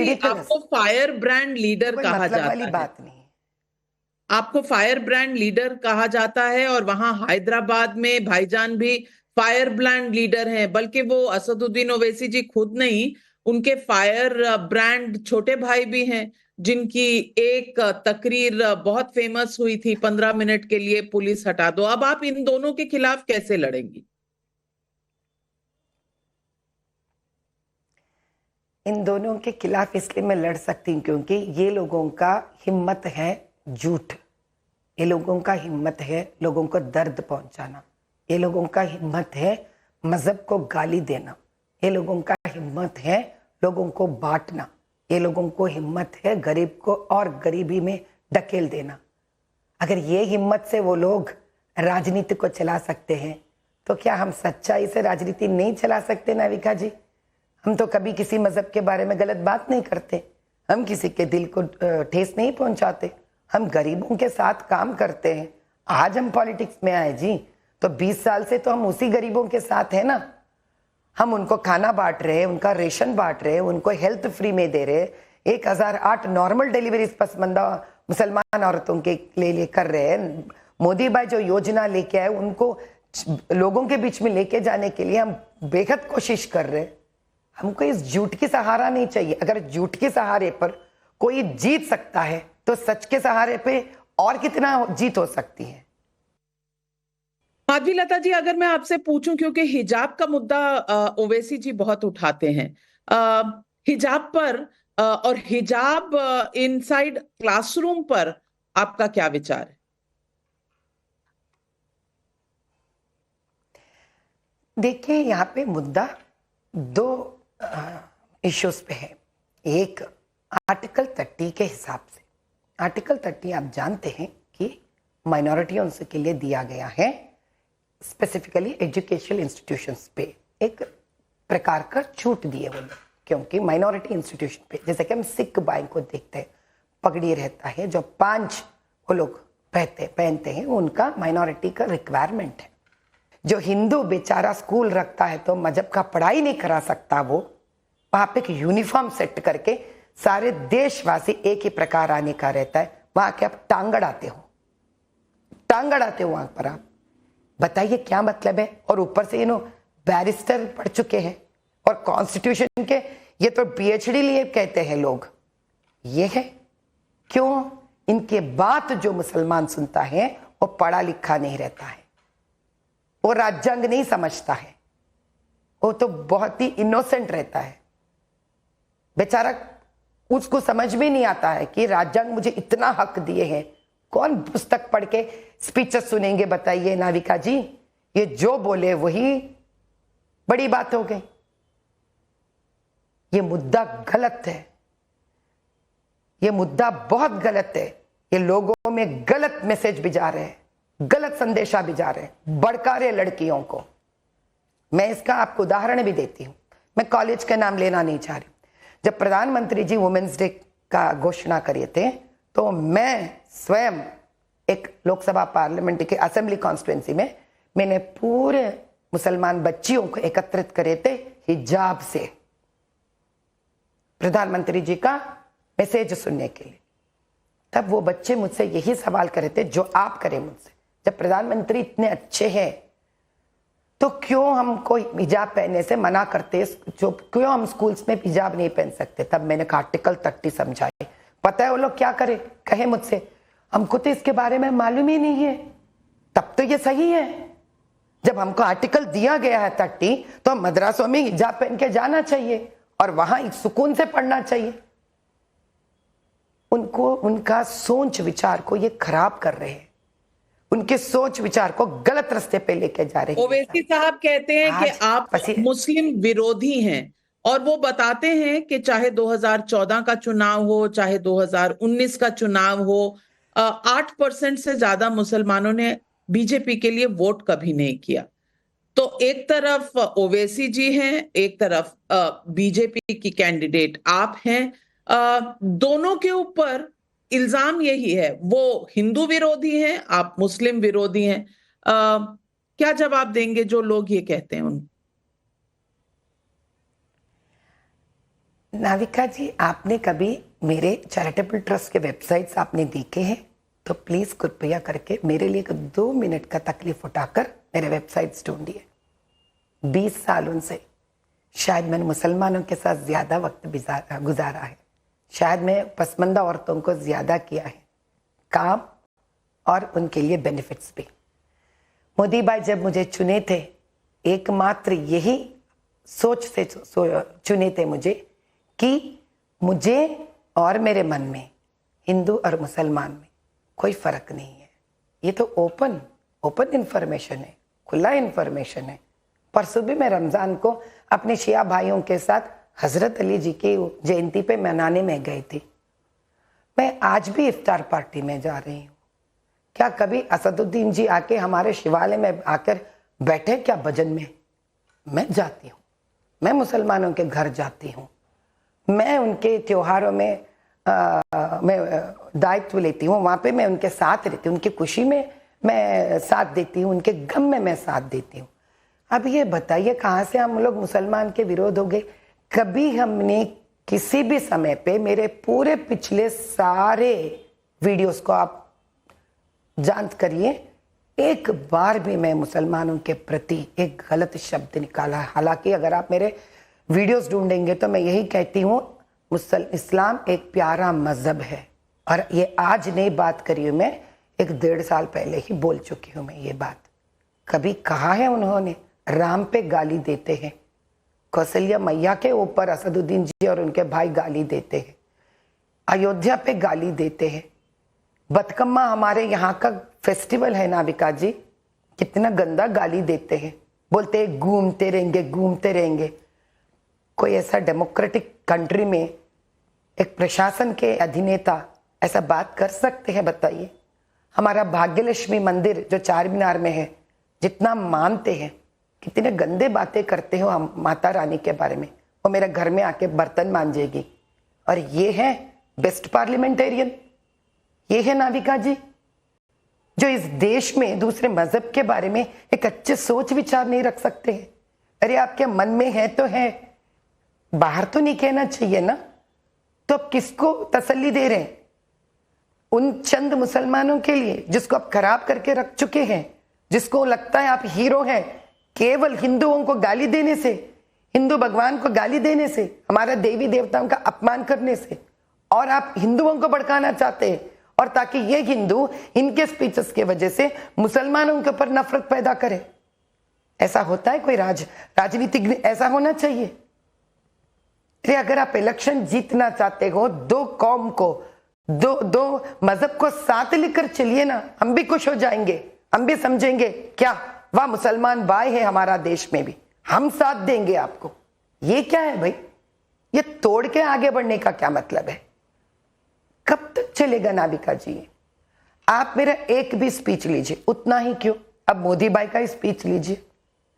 जी, ridiculous. आपको fire brand leader कोई कहा मतलब जाता वाली है, बात नहीं है। आपको फायर ब्रांड लीडर कहा जाता है, और वहां हैदराबाद में भाईजान भी फायर ब्रांड लीडर हैं, बल्कि वो असदुद्दीन ओवैसी जी खुद नहीं, उनके फायर ब्रांड छोटे भाई भी हैं, जिनकी एक तकरीर बहुत फेमस हुई थी, 15 मिनट के लिए पुलिस हटा दो। अब आप इन दोनों के खिलाफ कैसे लड़ेंगी? इन दोनों के खिलाफ इसलिए मैं लड़ सकती हूँ क्योंकि ये लोगों का हिम्मत है झूठ, ये लोगों का हिम्मत है लोगों को दर्द पहुंचाना, ये लोगों का हिम्मत है मजहब को गाली देना, ये लोगों का हिम्मत है लोगों को बांटना, ये लोगों को हिम्मत है गरीब को और गरीबी में ढकेल देना। अगर ये हिम्मत से वो लोग राजनीति को चला सकते हैं तो क्या हम सच्चाई से राजनीति नहीं चला सकते नाविका जी? हम तो कभी किसी मजहब के बारे में गलत बात नहीं करते, हम किसी के दिल को ठेस नहीं पहुंचाते, हम गरीबों के साथ काम करते हैं। आज हम पॉलिटिक्स में आए जी, तो 20 साल से तो हम उसी गरीबों के साथ हैं ना। हम उनको खाना बांट रहे हैं, उनका रेशन बांट रहे हैं, उनको हेल्थ फ्री में दे रहे हैं, 1008 नॉर्मल डिलीवरीज पसमंदा मुसलमान औरतों के लिए कर रहे हैं। मोदी भाई जो योजना लेके आए उनको लोगों के बीच में लेके जाने के लिए हम बेहद कोशिश कर रहे हैं। हमको इस झूठ की सहारा नहीं चाहिए। अगर झूठ के सहारे पर कोई जीत सकता है तो सच के सहारे पे और कितना जीत हो सकती है। माधवी लता जी, अगर मैं आपसे पूछूं, क्योंकि हिजाब का मुद्दा ओवैसी जी बहुत उठाते हैं, हिजाब पर और हिजाब इनसाइड क्लासरूम पर आपका क्या विचार है? देखिए, यहाँ पे मुद्दा दो इश्यूज पे है। एक आर्टिकल 30 के हिसाब से, आर्टिकल 30 आप जानते हैं कि माइनॉरिटियों के लिए दिया गया है, स्पेसिफिकली एजुकेशनल इंस्टीट्यूशंस पे एक प्रकार का छूट दिए वो लोग, क्योंकि माइनॉरिटी इंस्टीट्यूशन पे, जैसे कि हम सिख भाई को देखते हैं, पगड़ी रहता है, जो 5 वो लोग पहनते हैं, उनका माइनॉरिटी का रिक्वायरमेंट है। जो हिंदू बेचारा स्कूल रखता है तो मजहब का पढ़ाई नहीं करा सकता, वो वहां पे एक यूनिफॉर्म सेट करके सारे देशवासी एक ही प्रकार आने का रहता है। वहां के आप टांग अड़ाते हो वहां पर, आप बताइए क्या मतलब है? और ऊपर से बैरिस्टर पढ़ चुके हैं और कॉन्स्टिट्यूशन के ये तो पीएचडी लिए कहते हैं लोग। ये है क्यों? इनके बात जो मुसलमान सुनता है वो पढ़ा लिखा नहीं रहता है, वो राज्यांग नहीं समझता है, वो तो बहुत ही इनोसेंट रहता है बेचारा। उसको समझ में नहीं आता है कि राज्यांग मुझे इतना हक दिए हैं। कौन पुस्तक पढ़ के स्पीचेस सुनेंगे बताइए नाविका जी? ये जो बोले वही बड़ी बात हो गई। ये मुद्दा गलत है, ये मुद्दा बहुत गलत है। ये लोगों में गलत मैसेज भिजा रहे हैं, गलत संदेशा भिजा रहे हैं, भड़का रहे लड़कियों को। मैं इसका आपको उदाहरण भी देती हूं, मैं कॉलेज का नाम लेना नहीं चाह रही। जब प्रधानमंत्री जी वुमेन्स डे का घोषणा करे थे तो मैं स्वयं एक लोकसभा पार्लियामेंट के असेंबली कॉन्स्टिट्यूंसी में मैंने पूरे मुसलमान बच्चियों को एकत्रित करे थे हिजाब से, प्रधानमंत्री जी का मैसेज सुनने के लिए। तब वो बच्चे मुझसे यही सवाल करे थे जो आप करें मुझसे, जब प्रधानमंत्री इतने अच्छे हैं तो क्यों हमको हिजाब पहनने से मना करते, जो क्यों हम स्कूल्स में हिजाब नहीं पहन सकते? तब मैंने कहा आर्टिकल 30 समझाए। पता है वो लोग क्या करे? कहे मुझसे, हमको तो इसके बारे में मालूम ही नहीं है। तब तो ये सही है, जब हमको आर्टिकल दिया गया है 30 तो मदरसों में हिजाब पहन के जाना चाहिए और वहां एक सुकून से पढ़ना चाहिए। उनको उनका सोच विचार को ये खराब कर रहे हैं, उनके सोच विचार को गलत रास्ते पे लेके जा रहे हैं। ओवैसी साहब कहते हैं कि आप मुस्लिम विरोधी हैं, और वो बताते हैं कि चाहे 2014 का चुनाव हो, चाहे 2019 का चुनाव हो, 8% से ज्यादा मुसलमानों ने बीजेपी के लिए वोट कभी नहीं किया। तो एक तरफ ओवैसी जी हैं, एक तरफ बीजेपी की कैंडिडेट आप हैं। दोनों के ऊपर इल्जाम यही है, वो हिंदू विरोधी हैं, आप मुस्लिम विरोधी हैं। क्या जवाब देंगे जो लोग ये कहते हैं उन? नाविका जी, आपने कभी मेरे चैरिटेबल ट्रस्ट के वेबसाइट्स आपने देखे हैं तो प्लीज कृपया करके मेरे लिए 2 मिनट का तकलीफ उठाकर मेरे वेबसाइट्स ढूंढिए। 20 सालों से शायद मैंने मुसलमानों के साथ ज्यादा वक्त गुजारा है, शायद मैं पसमानदा औरतों को ज्यादा किया है काम और उनके लिए बेनिफिट्स भी। मोदी भाई जब मुझे चुने थे, एकमात्र यही सोच से चुने थे मुझे कि मुझे और मेरे मन में हिंदू और मुसलमान में कोई फर्क नहीं है। ये तो ओपन इंफॉर्मेशन है, खुला इंफॉर्मेशन है। परसों भी मैं रमजान को अपने शिया भाइयों के साथ हजरत अली जी की जयंती पे मनाने में गई थी। मैं आज भी इफ्तार पार्टी में जा रही हूँ। क्या कभी असदुद्दीन जी आके हमारे शिवालय में आकर बैठे क्या भजन में? मैं जाती हूँ, मैं मुसलमानों के घर जाती हूँ, मैं उनके त्योहारों में मैं दायित्व लेती हूँ, वहाँ पे मैं उनके साथ रहती हूँ, उनकी खुशी में मैं साथ देती हूँ, उनके गम में मैं साथ देती हूँ। अब ये बताइए कहाँ से हम लोग मुसलमान के विरोध हो गए? कभी हमने किसी भी समय पे, मेरे पूरे पिछले सारे वीडियोस को आप जांच करिए, एक बार भी मैं मुसलमानों के प्रति एक गलत शब्द निकाला। हालांकि अगर आप मेरे वीडियोस ढूंढेंगे तो मैं यही कहती हूँ, इस्लाम एक प्यारा मजहब है। और ये आज नई बात करी हूँ मैं, 1-1.5 साल पहले ही बोल चुकी हूँ मैं ये बात। कभी कहा है उन्होंने राम पे गाली देते हैं, कौशल्या मैया के ऊपर असदुद्दीन जी और उनके भाई गाली देते हैं, अयोध्या पे गाली देते हैं, बतकम्मा हमारे यहाँ का फेस्टिवल है नाविका जी, कितना गंदा गाली देते हैं, बोलते हैं घूमते रहेंगे। कोई ऐसा डेमोक्रेटिक कंट्री में एक प्रशासन के अधिनेता ऐसा बात कर सकते हैं? बताइए। हमारा भाग्यलक्ष्मी मंदिर जो चार मीनार में है, जितना मानते हैं, कितने गंदे बातें करते हो हम माता रानी के बारे में। वो मेरे घर में आके बर्तन मांजेगी, और ये है बेस्ट पार्लियामेंटेरियन, ये है नाविका जी जो इस देश में दूसरे मजहब के बारे में एक अच्छे सोच विचार नहीं रख सकते हैं। अरे आपके मन में है तो है, बाहर तो नहीं कहना चाहिए ना। तो अब किसको तसल्ली दे रहे हैं? उन चंद मुसलमानों के लिए जिसको आप खराब करके रख चुके हैं, जिसको लगता है आप हीरो हैं, केवल हिंदुओं को गाली देने से, हिंदू भगवान को गाली देने से, हमारा देवी देवताओं का अपमान करने से, और आप हिंदुओं को भड़काना चाहते हैं, और ताकि ये हिंदू इनके स्पीचेस की वजह से मुसलमानों के ऊपर नफरत पैदा करे। ऐसा होता है कोई राजनीतिक? ऐसा होना चाहिए? अरे अगर आप इलेक्शन जीतना चाहते हो, दो कौम को, दो मजहब को साथ लेकर चलिए ना, हम भी खुश हो जाएंगे, हम भी समझेंगे क्या वाह मुसलमान भाई है हमारा देश में भी, हम साथ देंगे आपको। ये क्या है भाई? ये तोड़ के आगे बढ़ने का क्या मतलब है? कब तक चलेगा नाविका जी? आप मेरा एक भी स्पीच लीजिए, उतना ही क्यों, अब मोदी भाई का स्पीच लीजिए,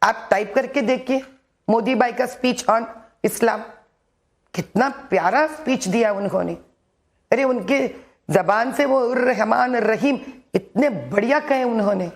आप टाइप करके देखिए मोदी भाई का स्पीच ऑन इस्लाम, कितना प्यारा स्पीच दिया उन्होंने। अरे उनके जबान से वो रहमान रहीम इतने बढ़िया कहे उन्होंने।